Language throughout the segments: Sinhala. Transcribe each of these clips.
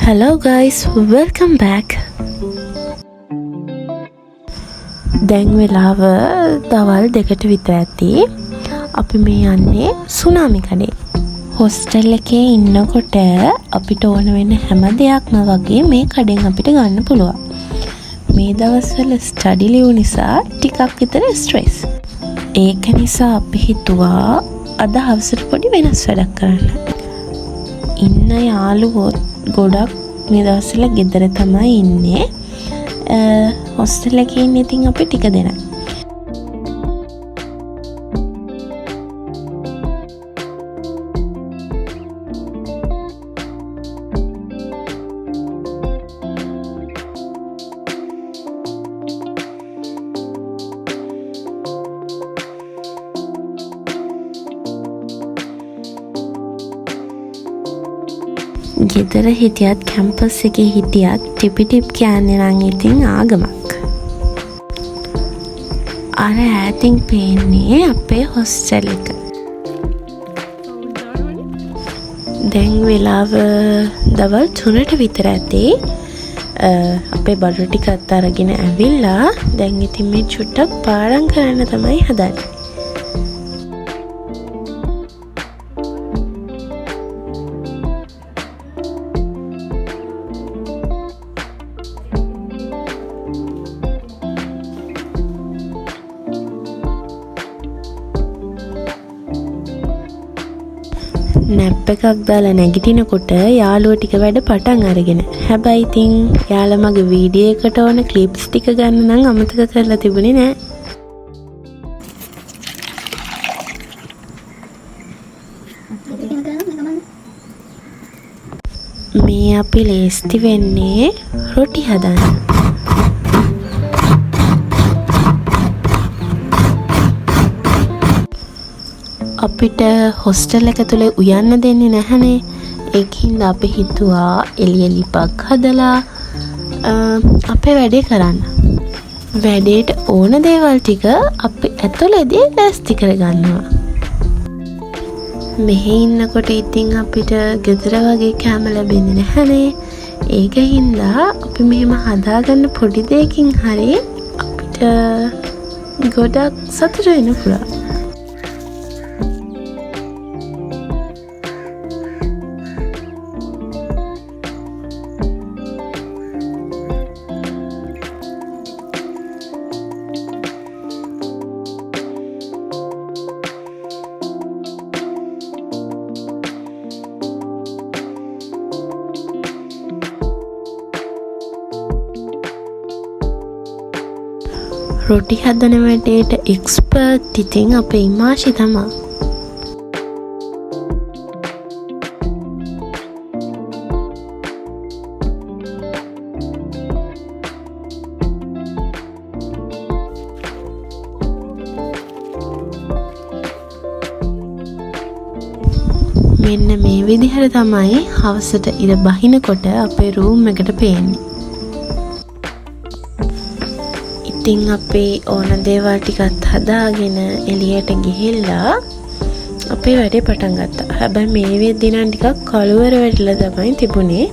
Hello guys, welcome back. දැන් වෙලාව දවල් 2ට විතර ඇති. අපි මේ යන්නේ සුනාමි කඩේ. හොස්ටල් එකේ ඉන්නකොට අපිට ඕන වෙන හැම දෙයක්ම වගේ මේ කඩෙන් අපිට ගන්න පුළුවන්. මේ දවස්වල ස්ටඩි ලීව් නිසා ටිකක් විතර ස්ට්‍රෙස්. ඒක නිසා අපි හිතුවා අද හවසට පොඩි වෙනස් වැඩක් කරන්න. ඉන්න යාළුවෝ ගොඩක් මේ දවස්වල ගෙදර තමයි ඉන්නේ. හොස්ටල් එකේ ඉන්නේ ඉතින් අපි ටික දෙනා. ගෙදර හිටියත් කැම්පස් එකේ හිටියත් ටිපි ටිප් කියන්නේ නම් ඉතින් ආගමක්. අර ඈතින් පේන්නේ අපේ හොස්ටල් එක. දැන් වෙලාව දවල් 3ට විතර ඇති. අපේ බඩු ටිකත් අරගෙන ඇවිල්ලා දැන් ඉතින් මේ චුට්ටක් පාඩම් කරන්න තමයි හදන්නේ. නැප් එකක් දාලා නැගිටිනකොට යාළුවෝ ටික වැඩ පටන් අරගෙන. හැබැයි ඉතින් යාළුවා මගේ වීඩියෝ එකට ඕන ක්ලිප්ස් ටික ගන්න නම් අමතක කරලා තිබුණේ නෑ. මේ අපි ලේස්ති වෙන්නේ රොටි හදන්න. අපිට හොස්ටල් එක තුළ උයන්න දෙන්නේ නැහනේ. ඒකින්ද අපි හිතුවා එළිය ලිපක් හදලා අපේ වැඩේ කරන්න. වැඩේට ඕන දේවල් ටික අපි ඇතුළේදී ලෑස්ති කරගන්නවා. මෙහි ඉන්නකොට ඉතින් අපිට ගෙදර වගේ කෑම ලැබෙන්නේ නැහනේ. ඒක හින්දා අපි මෙහෙම හදාගන්න පොඩි දෙයකින් හරි අපිට ගොඩක් සතුට වෙන්න පුළුවන්. රොටි හදන වැඩේට එක්ස්පර්ට් ඉතින් අපේ ඉමාෂි තමා. මෙන්න මේ විදිහට තමයි හවසට ඉර බහිනකොට අපේ රූම් එකට පේන්නේ. ඉතින් අපි ඕන දේවල් ටිකත් හදාගෙන එළියට ගිහිල්ලා අපේ වැඩේ පටන් ගත්තා. හැබැයි මේ වෙද්දී නම් ටිකක් කලවර වෙట్లా තමයි තිබුණේ.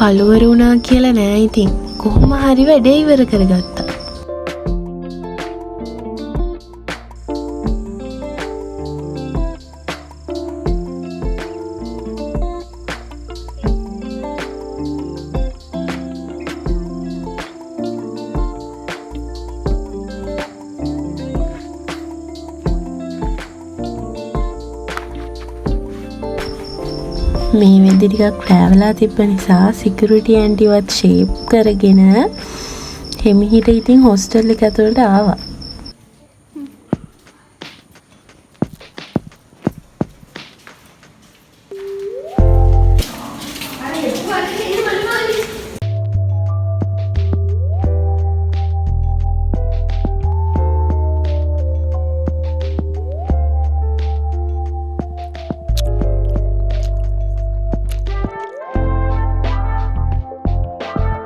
කලවර වුණා කියලා නෑ ඉතින්. කොහොම හරි වැඩේ ඉවර කරගත්තා. මේ වෙද්දි ටිකක් රැවලා තිබ්බ නිසා සිකියුරිටි ඇන්ටිවත් ෂේප් කරගෙන හිමිහිට ඉතින් හොස්ටල් එක ඇතුළට ආවා.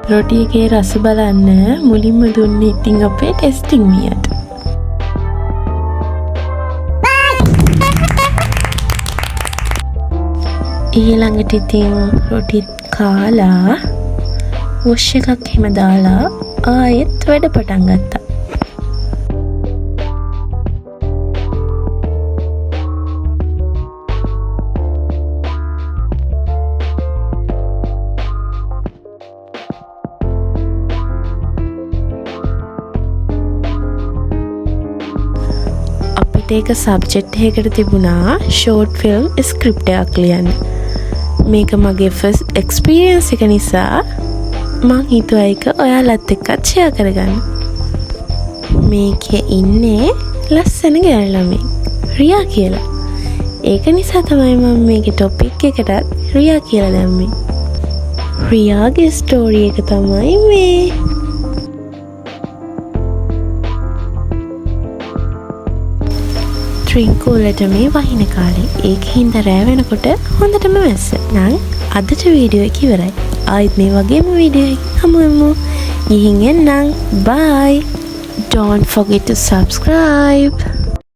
රොටි එකේ රස බලන්න මුලින්ම දුන්නේ ඉතින් අපේ ටෙස්ටිං මියට. ඊළඟට ඉතින් රොටි කාලා වොෂ් එකක් හිම දාලා ආයෙත් වැඩ පටන් ගත්තා. ඒක සබ්ජෙක්ට් එකකට තිබුණා ෂෝට් ෆිල්ම් ස්ක්‍රිප්ට් එකක් ලියන්න. මේක මගේ ෆස්ට් එක්ස්පීරියන්ස් එක නිසා මං හිතුවා ඒක ඔයාලත් එක්කත් ෂෙයා කරගන්න. මේකේ ඉන්නේ ලස්සන ගෑනු ළමෙක් රියා කියලා. ඒක නිසා තමයි මම මේකේ ටොපික් එකටත් රියා කියලා දැම්මේ. රියාගේ ස්ටෝරි එක තමයි මේ. ට්‍රින්කෝලට මේ වහින කාලේ ඒක හින්දා රෑ වෙනකොට හොඳටම වැස්ස. නම් අදට වීඩියෝ එක ඉවරයි. ආයෙත් මේ වගේම වීඩියෝ එකකින් හමු වෙමු. ගිහින් එන්නම්. Bye. Don't forget to subscribe.